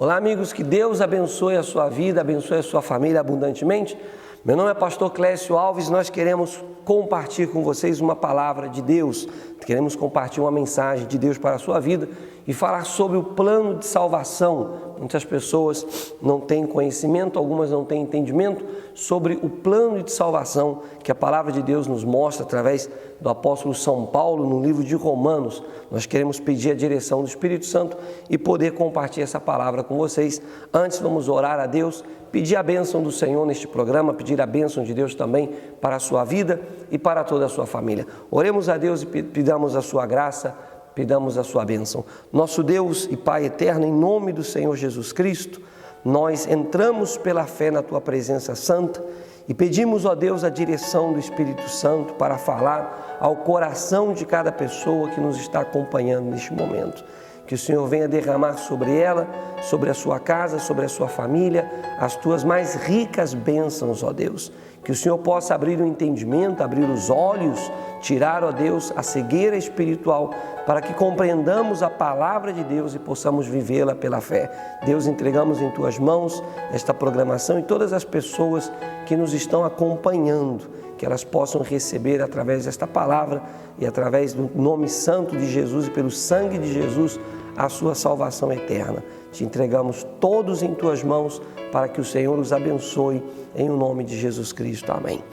Olá, amigos, que Deus abençoe a sua vida, abençoe a sua família abundantemente. Meu nome é Pastor Clécio Alves, nós queremos compartilhar com vocês uma palavra de Deus, queremos compartilhar uma mensagem de Deus para a sua vida e falar sobre o plano de salvação. Muitas pessoas não têm conhecimento, algumas não têm entendimento sobre o plano de salvação que a palavra de Deus nos mostra através do apóstolo São Paulo no livro de Romanos. Nós queremos pedir a direção do Espírito Santo e poder compartilhar essa palavra com vocês. Antes vamos orar a Deus, pedir a bênção do Senhor neste programa, pedir a bênção de Deus também para a sua vida e para toda a sua família. Oremos a Deus e pedamos a sua graça, pedamos a sua bênção. Nosso Deus e Pai eterno, em nome do Senhor Jesus Cristo, nós entramos pela fé na Tua presença santa e pedimos, ó Deus, a direção do Espírito Santo para falar ao coração de cada pessoa que nos está acompanhando neste momento. Que o Senhor venha derramar sobre ela, sobre a sua casa, sobre a sua família, as Tuas mais ricas bênçãos, ó Deus. Que o Senhor possa abrir o entendimento, abrir os olhos, tirar, ó Deus, a cegueira espiritual, para que compreendamos a palavra de Deus e possamos vivê-la pela fé. Deus, entregamos em Tuas mãos esta programação e todas as pessoas que nos estão acompanhando, que elas possam receber através desta palavra e através do nome santo de Jesus e pelo sangue de Jesus a sua salvação eterna. Te entregamos todos em Tuas mãos para que o Senhor os abençoe em o nome de Jesus Cristo. Amém.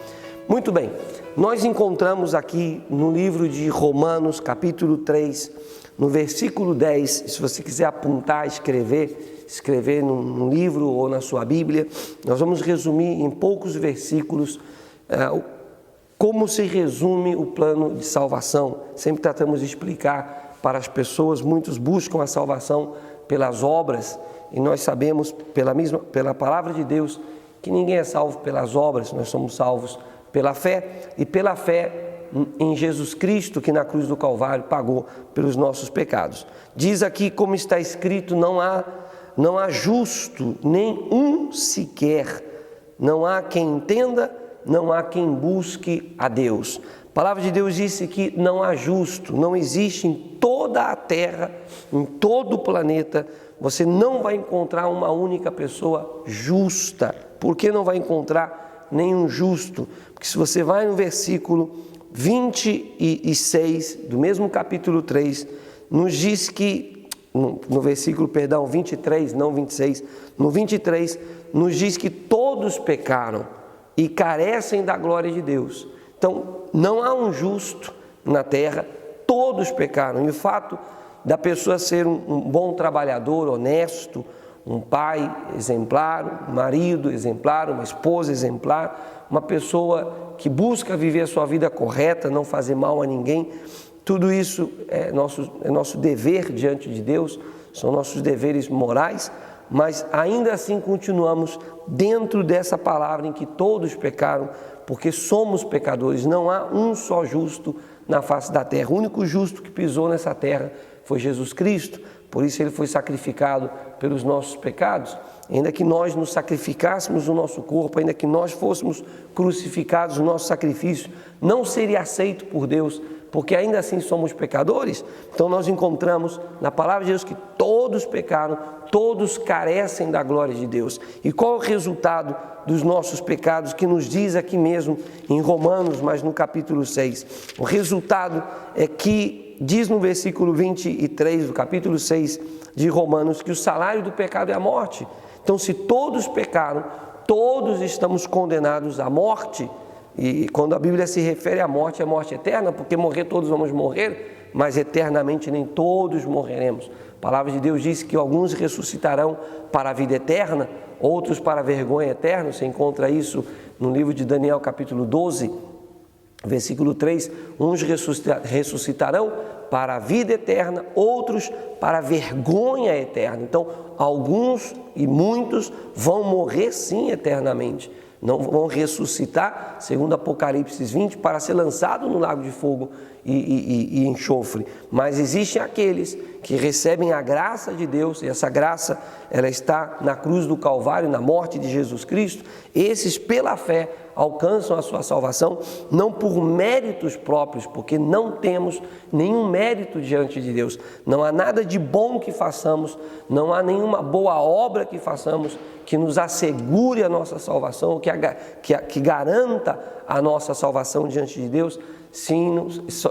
Muito bem, nós encontramos aqui no livro de Romanos, capítulo 3, no versículo 10, se você quiser apontar, escrever num livro ou na sua Bíblia, nós vamos resumir em poucos versículos como se resume o plano de salvação. Sempre tratamos de explicar para as pessoas, muitos buscam a salvação pelas obras, e nós sabemos pela palavra de Deus que ninguém é salvo pelas obras, nós somos salvos pela fé, e pela fé em Jesus Cristo, que na cruz do Calvário pagou pelos nossos pecados. Diz aqui, como está escrito, não há justo, nem um sequer, não há quem entenda, não há quem busque a Deus. A palavra de Deus disse que não há justo, não existe em toda a terra, em todo o planeta, você não vai encontrar uma única pessoa justa. Por que não vai encontrar nenhum justo? Porque se você vai no versículo 26 do mesmo capítulo 3, nos diz que, no versículo, 23, não 26, no 23, nos diz que todos pecaram e carecem da glória de Deus. Então, não há um justo na terra, todos pecaram. E o fato da pessoa ser um bom trabalhador, honesto, um pai exemplar, um marido exemplar, uma esposa exemplar, uma pessoa que busca viver a sua vida correta, não fazer mal a ninguém, tudo isso é nosso dever diante de Deus, são nossos deveres morais, mas ainda assim continuamos dentro dessa palavra em que todos pecaram, porque somos pecadores, não há um só justo na face da terra. O único justo que pisou nessa terra foi Jesus Cristo, por isso Ele foi sacrificado pelos nossos pecados. Ainda que nós nos sacrificássemos o nosso corpo, ainda que nós fôssemos crucificados, o nosso sacrifício não seria aceito por Deus, porque ainda assim somos pecadores. Então nós encontramos na palavra de Deus que todos pecaram, todos carecem da glória de Deus. E qual é o resultado dos nossos pecados, que nos diz aqui mesmo em Romanos, mas no capítulo 6? O resultado é que diz no versículo 23 do capítulo 6 de Romanos que o salário do pecado é a morte. Então, se todos pecaram, todos estamos condenados à morte. E quando a Bíblia se refere à morte, é morte eterna, porque morrer todos vamos morrer, mas eternamente nem todos morreremos. A palavra de Deus diz que alguns ressuscitarão para a vida eterna, outros para a vergonha eterna. Você encontra isso no livro de Daniel, capítulo 12, versículo 3. Uns ressuscitarão para a vida eterna, outros para a vergonha eterna. Então, alguns e muitos vão morrer sim eternamente. Não vão ressuscitar, segundo Apocalipse 20, para ser lançado no lago de fogo e enxofre. Mas existem aqueles que recebem a graça de Deus, e essa graça ela está na cruz do Calvário, na morte de Jesus Cristo, esses pela fé alcançam a sua salvação, não por méritos próprios, porque não temos nenhum mérito diante de Deus. Não há nada de bom que façamos, não há nenhuma boa obra que façamos que nos assegure a nossa salvação, que garanta a nossa salvação diante de Deus,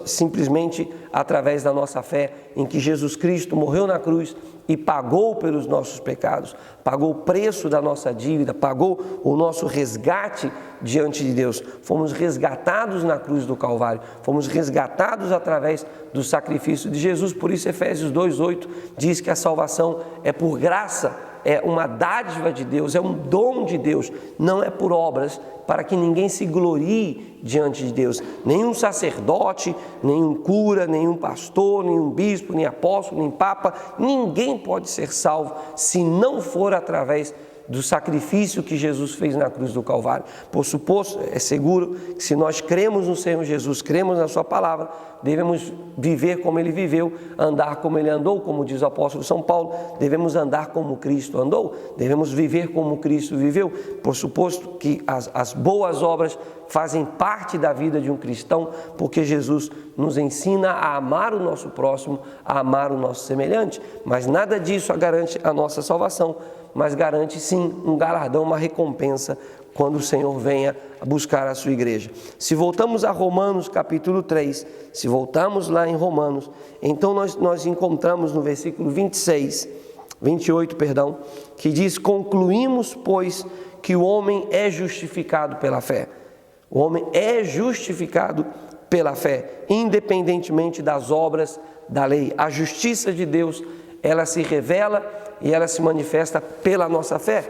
simplesmente através da nossa fé em que Jesus Cristo morreu na cruz e pagou pelos nossos pecados, pagou o preço da nossa dívida, pagou o nosso resgate diante de Deus. Fomos resgatados na cruz do Calvário, fomos resgatados através do sacrifício de Jesus. Por isso Efésios 2:8 diz que a salvação é por graça, é uma dádiva de Deus, é um dom de Deus, não é por obras, para que ninguém se glorie diante de Deus. Nenhum sacerdote, nenhum cura, nenhum pastor, nenhum bispo, nem apóstolo, nem papa, ninguém pode ser salvo se não for através do sacrifício que Jesus fez na cruz do Calvário. Por suposto, é seguro que se nós cremos no Senhor Jesus, cremos na sua palavra, devemos viver como Ele viveu, andar como Ele andou, como diz o apóstolo São Paulo, devemos andar como Cristo andou, devemos viver como Cristo viveu. Por suposto que as boas obras fazem parte da vida de um cristão, porque Jesus nos ensina a amar o nosso próximo, a amar o nosso semelhante, mas nada disso garante a nossa salvação, mas garante sim um galardão, uma recompensa quando o Senhor venha buscar a sua igreja. Se voltamos a Romanos capítulo 3, se voltamos lá em Romanos, então nós encontramos no versículo 28, que diz: concluímos, pois, que o homem é justificado pela fé. O homem é justificado pela fé, independentemente das obras da lei. A justiça de Deus, ela se revela e ela se manifesta pela nossa fé.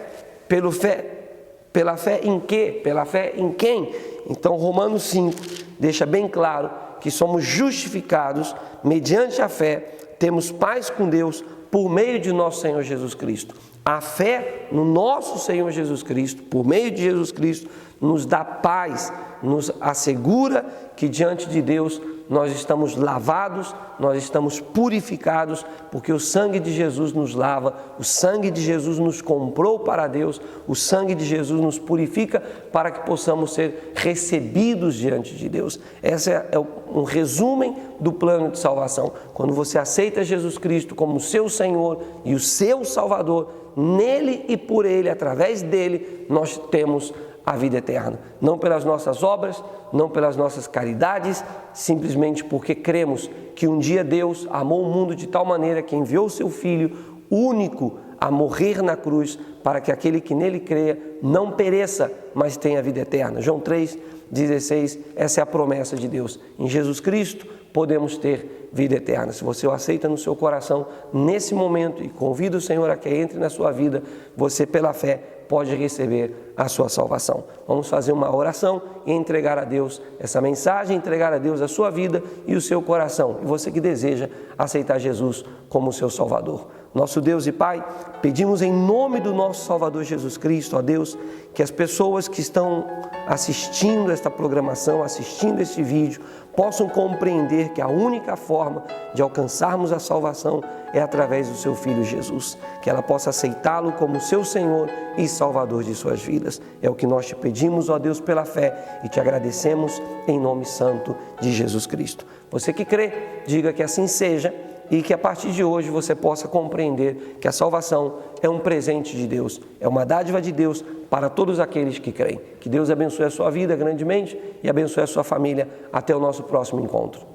Pela fé em quê? Pela fé em quem? Então Romanos 5 deixa bem claro que somos justificados mediante a fé, temos paz com Deus por meio de nosso Senhor Jesus Cristo. A fé no nosso Senhor Jesus Cristo, por meio de Jesus Cristo, nos dá paz, nos assegura que diante de Deus nós estamos lavados, nós estamos purificados, porque o sangue de Jesus nos lava, o sangue de Jesus nos comprou para Deus, o sangue de Jesus nos purifica para que possamos ser recebidos diante de Deus. Esse é um resumo do plano de salvação. Quando você aceita Jesus Cristo como seu Senhor e o seu Salvador, nele e por ele, através dele, nós temos a vida eterna. Não pelas nossas obras, não pelas nossas caridades, simplesmente porque cremos que um dia Deus amou o mundo de tal maneira que enviou o seu Filho único a morrer na cruz para que aquele que nele creia não pereça, mas tenha vida eterna. João 3,16, essa é a promessa de Deus. Em Jesus Cristo podemos ter vida eterna. Se você o aceita no seu coração nesse momento e convida o Senhor a que entre na sua vida, você pela fé pode receber a sua salvação. Vamos fazer uma oração e entregar a Deus essa mensagem, entregar a Deus a sua vida e o seu coração. E você que deseja aceitar Jesus como seu Salvador. Nosso Deus e Pai, pedimos em nome do nosso Salvador Jesus Cristo, ó Deus, que as pessoas que estão assistindo esta programação, assistindo este vídeo, possam compreender que a única forma de alcançarmos a salvação é através do seu Filho Jesus, que ela possa aceitá-lo como seu Senhor e Salvador de suas vidas. É o que nós te pedimos, ó Deus, pela fé e te agradecemos em nome santo de Jesus Cristo. Você que crê, diga que assim seja e que a partir de hoje você possa compreender que a salvação é um presente de Deus, é uma dádiva de Deus para todos aqueles que creem. Que Deus abençoe a sua vida grandemente e abençoe a sua família. Até o nosso próximo encontro.